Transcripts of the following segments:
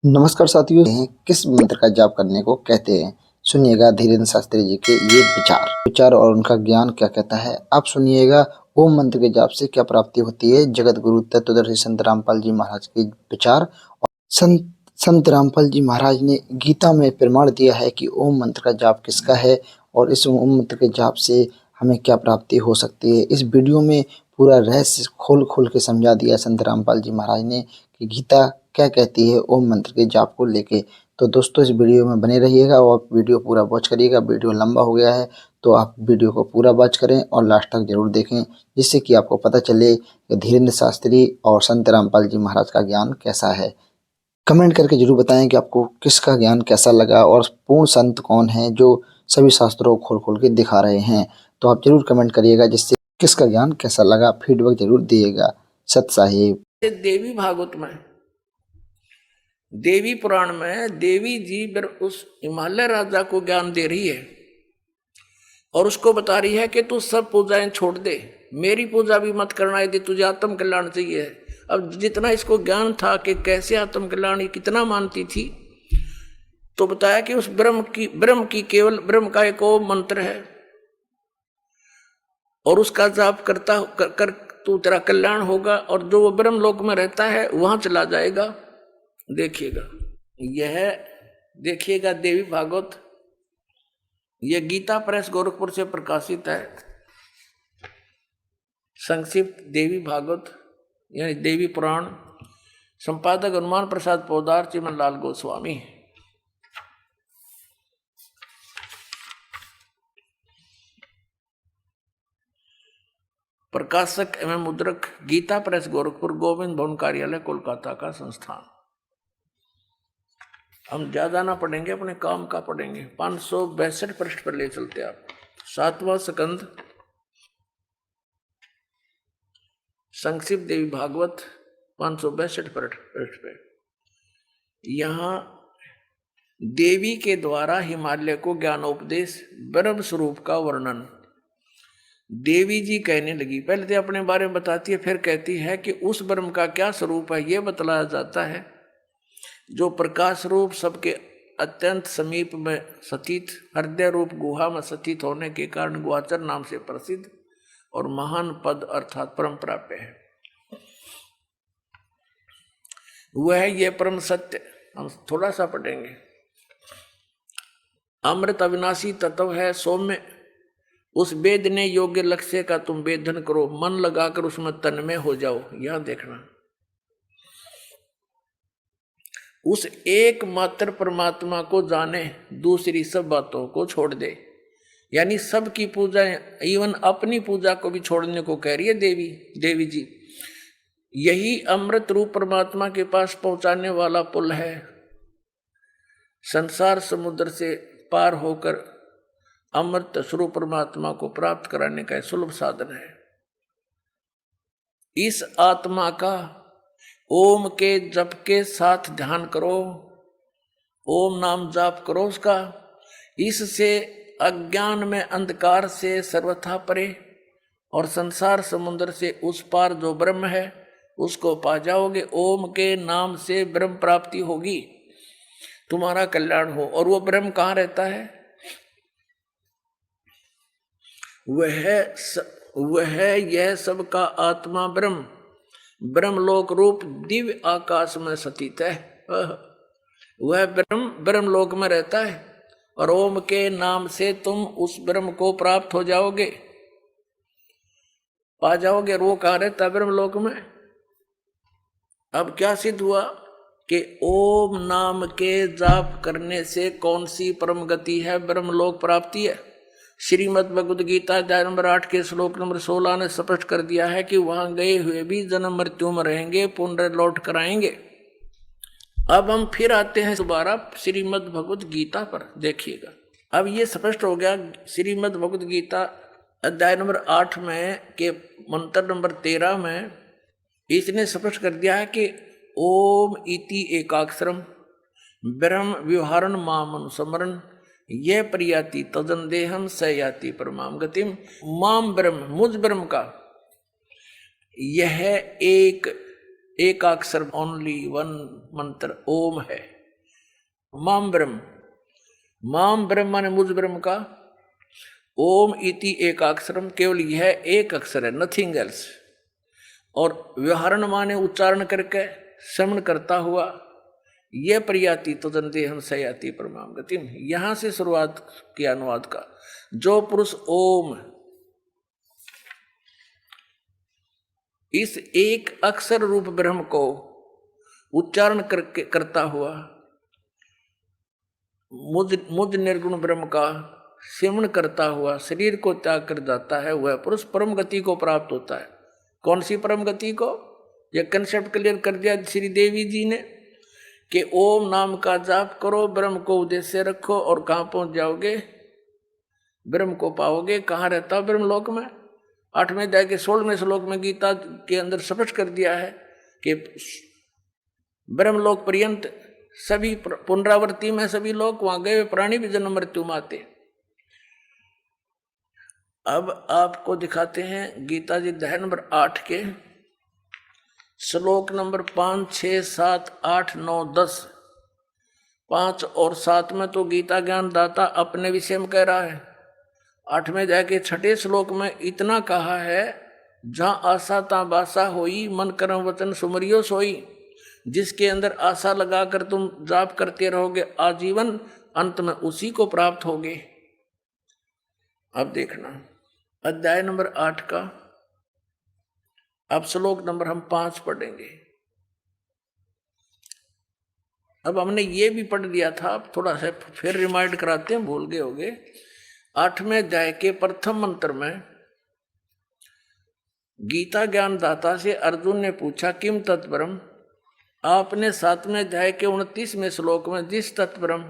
नमस्कार साथियों, किस मंत्र का जाप करने को कहते हैं? सुनिएगा धीरेन्द्र शास्त्री जी के ये विचार और उनका ज्ञान क्या कहता है। आप सुनिएगा ओम मंत्र के जाप से क्या प्राप्ति होती है। जगत गुरु तत्वदर्शी संत रामपाल जी महाराज के विचार। और संत रामपाल जी महाराज ने गीता में प्रमाण दिया है कि ओम मंत्र का जाप किसका है और इस ओम मंत्र के जाप से हमें क्या प्राप्ति हो सकती है। इस वीडियो में पूरा रहस्य खोल के समझा दिया संत रामपाल जी महाराज ने कि गीता क्या कहती है ओम मंत्र के जाप को लेके। तो दोस्तों इस वीडियो में बने रहिएगा और वीडियो पूरा वॉच करिएगा। वीडियो लंबा हो गया है तो आप वीडियो को पूरा वॉच करें और लास्ट तक जरूर देखें, जिससे कि आपको पता चले कि धीरेन्द्र शास्त्री और संत रामपाल जी महाराज का ज्ञान कैसा है। कमेंट करके जरूर बताएं कि आपको किसका ज्ञान कैसा लगा और पूर्ण संत कौन है जो सभी शास्त्रों को खोल के दिखा रहे हैं। तो आप जरूर कमेंट करिएगा जिससे किसका ज्ञान कैसा लगा, फीडबैक जरूर दिएगा। सत साहिब। देवी भागवत में, देवी पुराण में देवी जी उस हिमालय राजा को ज्ञान दे रही है और उसको बता रही है कि तू सब पूजाएं छोड़ दे, मेरी पूजा भी मत करना यदि तुझे आत्म कल्याण चाहिए। अब जितना इसको ज्ञान था कि कैसे आत्म कल्याण कितना मानती थी, तो बताया कि उस ब्रह्म की केवल ब्रह्म का एक ओम मंत्र है और उसका जाप करता कर तू तेरा कल्याण होगा और जो वो ब्रह्म लोक में रहता है वहां चला जाएगा। देखिएगा, यह देखिएगा देवी भागवत, यह गीता प्रेस गोरखपुर से प्रकाशित है। संक्षिप्त देवी भागवत यानी देवी पुराण, संपादक हनुमान प्रसाद पोदार, चिमन लाल गोस्वामी। प्रकाशक एवं मुद्रक गीता प्रेस गोरखपुर, गोविंद भवन कार्यालय कोलकाता का संस्थान। हम ज्यादा ना पढ़ेंगे, अपने काम का पढ़ेंगे। 562 पृष्ठ पर ले चलते आप। 7वां स्कंद, संक्षिप्त देवी भागवत, 562 पृष्ठ पे। यहां देवी के द्वारा हिमालय को ज्ञानोपदेश, ब्रह्म स्वरूप का वर्णन देवी जी कहने लगी। पहले तो अपने बारे में बताती है, फिर कहती है कि उस ब्रह्म का क्या स्वरूप है यह बतलाया जाता है जो प्रकाश रूप, सबके अत्यंत समीप में स्थित, हृदय रूप गुहा में स्थित होने के कारण गुहाचर नाम से प्रसिद्ध और महान पद अर्थात परम प्राप्य है। वह ये परम सत्य, हम थोड़ा सा पढ़ेंगे। अमृत अविनाशी तत्व है, सौम्य उस वेदने योग्य लक्ष्य का तुम वेदन करो, मन लगाकर उसमें तन्मय हो जाओ। यहां देखना, उस एकमात्र परमात्मा को जाने, दूसरी सब बातों को छोड़ दे। यानी सबकी पूजा, इवन अपनी पूजा को भी छोड़ने को कह रही है देवी जी। यही अमृत रूप परमात्मा के पास पहुंचाने वाला पुल है। संसार समुद्र से पार होकर अमृत स्वरूप परमात्मा को प्राप्त कराने का सुलभ साधन है। इस आत्मा का ओम के जप के साथ ध्यान करो, ओम नाम जाप करो उसका। इससे अज्ञान में अंधकार से सर्वथा परे और संसार समुद्र से उस पार जो ब्रह्म है उसको पा जाओगे। ओम के नाम से ब्रह्म प्राप्ति होगी, तुम्हारा कल्याण हो। और वो ब्रह्म कहाँ रहता है? वह यह सबका आत्मा ब्रह्मलोक रूप दिव्य आकाश में स्थित है। वह ब्रह्म लोक में रहता है और ओम के नाम से तुम उस ब्रह्म को प्राप्त हो जाओगे, पा जाओगे। वो कहाँ रहता है? ब्रह्मलोक में। अब क्या सिद्ध हुआ कि ओम नाम के जाप करने से कौन सी परम गति है? ब्रह्मलोक प्राप्ति है। श्रीमद् भगवद गीता अध्याय नंबर 8 के श्लोक नंबर 16 ने स्पष्ट कर दिया है कि वहां गए हुए भी जन्म मृत्यु में रहेंगे, पुनः लौट कर आएंगे। अब हम फिर आते हैं दोबारा श्रीमद् भगवद गीता पर। देखिएगा, अब ये स्पष्ट हो गया। श्रीमद् भगवद गीता अध्याय नंबर 8 में के मंत्र नंबर 13 में इसने स्पष्ट कर दिया है कि ओम इति एकाक्षरम ब्रह्म व्यवहारण माम अनुस्मरण ये प्रियाति तदन देहम स याति परमाम गतिम। माम ब्रह्म, मुझ ब्रह्म का यह एक अक्षर, ओनली वन मंत्र ओम है। माम ब्रह्म, माम ब्रह्म माने मुझ ब्रह्म का, ओम इति एक अक्षरम, केवल यह एक अक्षर है, नथिंग एल्स। और व्यवहारण माने उच्चारण करके श्रवण करता हुआ, यह प्रयाति तो जनदेहम सयाति परमाम गतिम। यहां से शुरुआत किया अनुवाद का। जो पुरुष ओम इस एक अक्षर रूप ब्रह्म को उच्चारण करके करता हुआ मुझ निर्गुण ब्रह्म का सेवन करता हुआ शरीर को त्याग कर जाता है, वह पुरुष परम गति को प्राप्त होता है। कौन सी परम गति को? यह कंसेप्ट क्लियर कर दिया श्री देवी जी ने कि ओम नाम का जाप करो, ब्रह्म को उद्देश्य रखो और कहां पहुंच जाओगे? ब्रह्म को पाओगे। कहां रहता ब्रह्म लोक में? 8वें अध्याय के 16वें श्लोक में गीता के अंदर स्पष्ट कर दिया है कि ब्रह्मलोक पर्यंत सभी पुनरावृत्ति में सभी लोग, वहां गए प्राणी भी जन्म मृत्यु में आते। अब आपको दिखाते हैं गीता जी अध्याय नंबर 8 के श्लोक नंबर 5, 6, 7, 8, 9, 10। 5 और 7 में तो गीता ज्ञान दाता अपने विषय में कह रहा है। 8वें अध्याय के 6ठे श्लोक में इतना कहा है, जहां आशा ता बासा होई, मन कर्म वचन सुमरियो सोई। जिसके अंदर आशा लगाकर तुम जाप करते रहोगे आजीवन, अंत में उसी को प्राप्त होगे। अब देखना अध्याय नंबर 8 का अब श्लोक नंबर हम 5 पढ़ेंगे। अब हमने ये भी पढ़ लिया था, अब थोड़ा सा फिर रिमाइंड कराते हैं, भूल गए होगे। 8वें अध्याय के प्रथम मंत्र में गीता ज्ञान दाता से अर्जुन ने पूछा किम तत्परम। आपने 7वें अध्याय के 29वें श्लोक में जिस तत्परम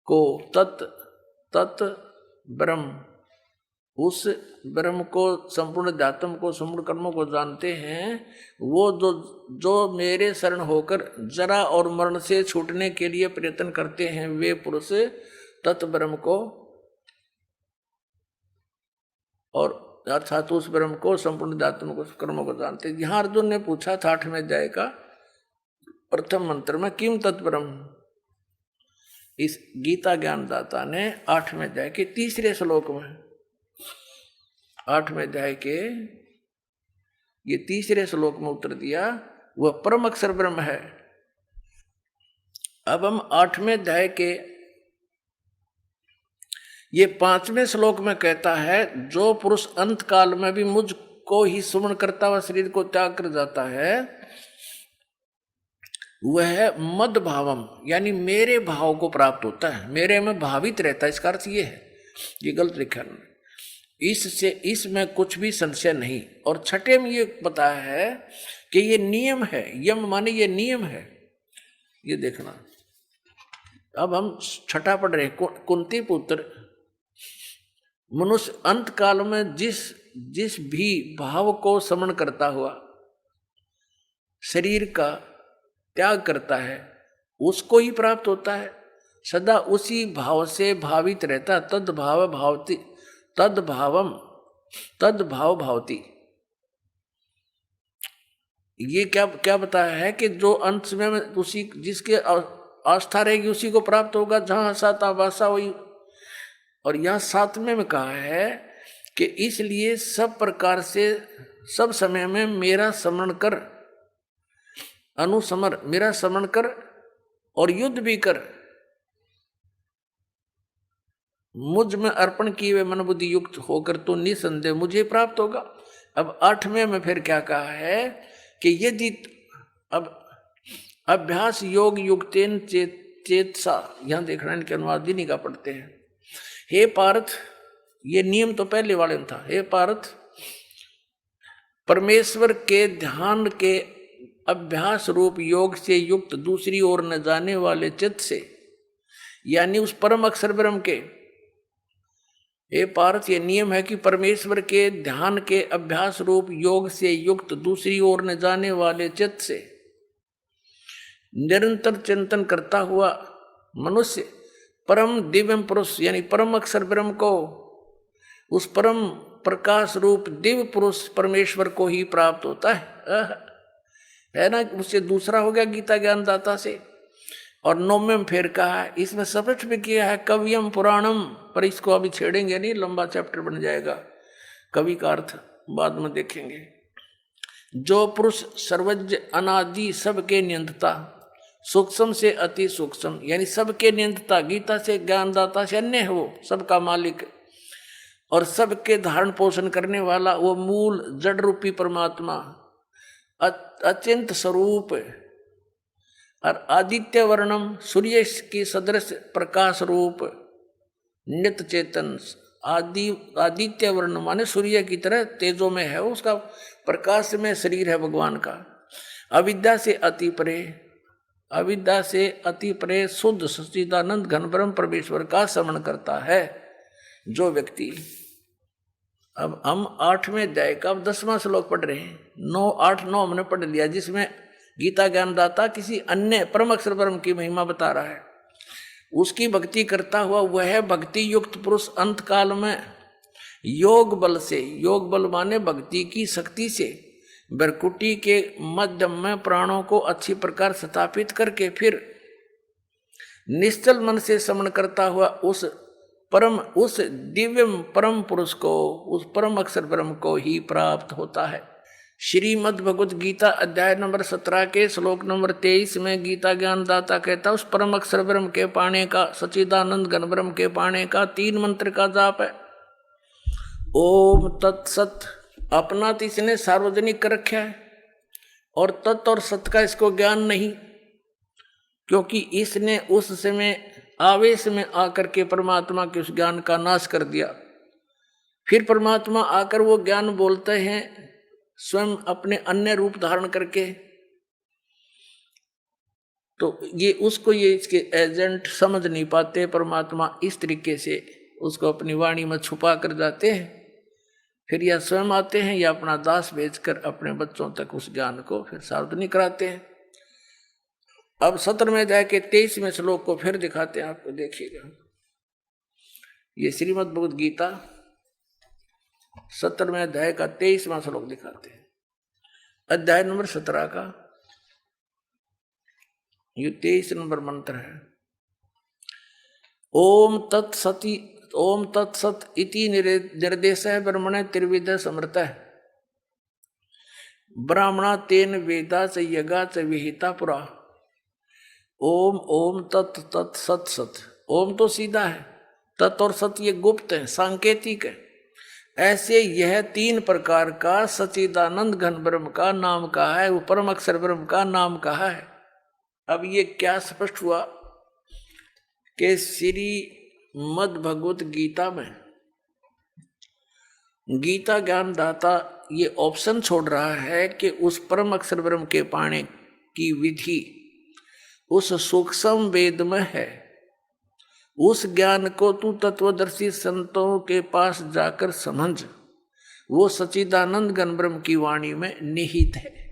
को तत् ब्रह्म, उस ब्रह्म को, संपूर्ण अध्यात्म को, संपूर्ण कर्मों को जानते हैं, वो जो मेरे शरण होकर जरा और मरण से छूटने के लिए प्रयत्न करते हैं, वे पुरुष तत् ब्रह्म को, और अर्थात उस ब्रह्म को, संपूर्ण अध्यात्म को, कर्मों को जानते हैं। यहां अर्जुन ने पूछा था 8वें अध्याय का प्रथम मंत्र में किम तत्ब्रह्म। इस गीता ज्ञानदाता ने 8वें अध्याय के 3रे श्लोक में, 8वें अध्याय के ये 3रे श्लोक में उत्तर दिया, वह परम अक्षर ब्रह्म है। अब हम 8वें अध्याय के ये 5वें श्लोक में कहता है, जो पुरुष अंत काल में भी मुझको ही सुमन करता हुआ शरीर को त्याग कर जाता है, वह मद भावम यानी मेरे भाव को प्राप्त होता है, मेरे में भावित रहता है। इसका अर्थ ये है, ये गलत लिखा है, इससे इसमें कुछ भी संशय नहीं। और 6ठे में ये बताया है कि ये नियम है, यम माने ये नियम है। ये देखना, अब हम 6ठा पढ़ रहे हैं। कुंती पुत्र, मनुष्य अंत काल में जिस भी भाव को समन करता हुआ शरीर का त्याग करता है, उसको ही प्राप्त होता है। सदा उसी भाव से भावित रहता, तद भाव भावती, तद भाव भावती। ये क्या बताया है कि जो अंत समय में उसी जिसके आस्था रहेगी उसी को प्राप्त होगा, जहां साता वासा हुई। और यहाँ 7वें में कहा है कि इसलिए सब प्रकार से सब समय में मेरा स्मरण कर, अनुसमर मेरा स्मरण कर और युद्ध भी कर, मुझ में अर्पण किए हुए मन बुद्धि युक्त होकर तो निसंदेह मुझे प्राप्त होगा। अब 8वें में फिर क्या कहा है कि यदि अब अभ्यास योग युक्तेन चेतसा, यहां देखना इनके अनुवाद नहीं का पढ़ते हैं। हे पार्थ, ये नियम तो पहले वाले में था। हे पार्थ, परमेश्वर के ध्यान के अभ्यास रूप योग से युक्त दूसरी ओर न जाने वाले चित्त से, यानी उस परम अक्षर ब्रह्म के, हे पार्थ ये नियम है कि परमेश्वर के ध्यान के अभ्यास रूप योग से युक्त दूसरी ओर न जाने वाले चित्त से निरंतर चिंतन करता हुआ मनुष्य परम दिव्य पुरुष यानी परम अक्षर ब्रह्म को, उस परम प्रकाश रूप दिव्य पुरुष परमेश्वर को ही प्राप्त होता है ना। उससे दूसरा हो गया गीता ज्ञानदाता से। और 9वें फेर कहा है, इसमें स्पष्ट भी किया है कवियम पुराणम, पर इसको अभी छेड़ेंगे नहीं, लंबा चैप्टर बन जाएगा। कवि का अर्थ बाद में देखेंगे। जो पुरुष सर्वज्ञ अनादि सबके नियंत्ता, सूक्ष्म से अति सूक्ष्म, यानी सबके नियंत्ता, गीता से ज्ञानदाता से अन्य है, वो सबका मालिक और सबके धारण पोषण करने वाला, वो मूल जड़ रूपी परमात्मा अचिंत स्वरूप और आदित्य वर्णम, सूर्य की सदृश प्रकाश रूप, नित्य चेतन, आदित्य वर्ण माने सूर्य की तरह तेजो में है, उसका प्रकाश में शरीर है भगवान का। अविद्या से अति परे, अविद्या से अति परे शुद्ध सच्चिदानंद घन ब्रह्म परमेश्वर का स्मरण करता है जो व्यक्ति। अब हम 8वें अध्याय का 10वां श्लोक पढ़ रहे हैं। 9, 8, 9 हमने पढ़ लिया, जिसमें गीता ज्ञानदाता किसी अन्य परम अक्षर ब्रह्म की महिमा बता रहा है। उसकी भक्ति करता हुआ वह भक्ति युक्त पुरुष अंत काल में योग बल से, योग बल माने भक्ति की शक्ति से, बरकुटी के मध्यम में प्राणों को अच्छी प्रकार स्थापित करके फिर निश्चल मन से स्मरण करता हुआ उस दिव्य परम पुरुष को, उस परम अक्षर ब्रह्म को ही प्राप्त होता है। श्रीमद् भगवद गीता अध्याय नंबर 17 के श्लोक नंबर 23 में गीता ज्ञानदाता कहता है उस परम अक्षर ब्रह्म के पाने का, सच्चिदानंद घन ब्रह्म के पाने का 3 मंत्र का जाप है। ओम तत्सत, अपना तो इसने सार्वजनिक कर रखा है, और तत् और सत का इसको ज्ञान नहीं, क्योंकि इसने उस समय आवेश में आकर के परमात्मा के उस ज्ञान का नाश कर दिया। फिर परमात्मा आकर वो ज्ञान बोलते हैं स्वयं अपने अन्य रूप धारण करके, तो ये उसको ये इसके एजेंट समझ नहीं पाते। परमात्मा इस तरीके से उसको अपनी वाणी में छुपा कर जाते हैं, फिर या स्वयं आते हैं या अपना दास भेजकर अपने बच्चों तक उस ज्ञान को फिर सार्वजनिक कराते हैं। अब 17वें अध्याय के 23वें श्लोक को फिर दिखाते हैं आपको, देखिएगा। ये श्रीमद् भगवद गीता 17वें अध्याय का 23वां श्लोक दिखाते हैं, अध्याय नंबर 17 का ये 23 नंबर मंत्र है। ओम तत्सत इति निर्देश ब्रह्मणे त्रिविध समृत, ब्राह्मणा तेन वेदा च यज्ञा च विहिता पुरा। ओम ओम तत् तत् सत सत, ओम तो सीधा है, तत् और सत ये गुप्त है, सांकेतिक है। ऐसे यह 3 प्रकार का सच्चिदानंद घन ब्रह्म का नाम कहा है, वो परम अक्षर ब्रह्म का नाम कहा है। अब ये क्या स्पष्ट हुआ कि श्रीमद् भगवत गीता में गीता ज्ञानदाता ये ऑप्शन छोड़ रहा है कि उस परम अक्षर ब्रह्म के पाने की विधि उस सूक्ष्म वेद में है। उस ज्ञान को तू तत्वदर्शी संतों के पास जाकर समझ, वो सच्चिदानंद घन ब्रह्म की वाणी में निहित है।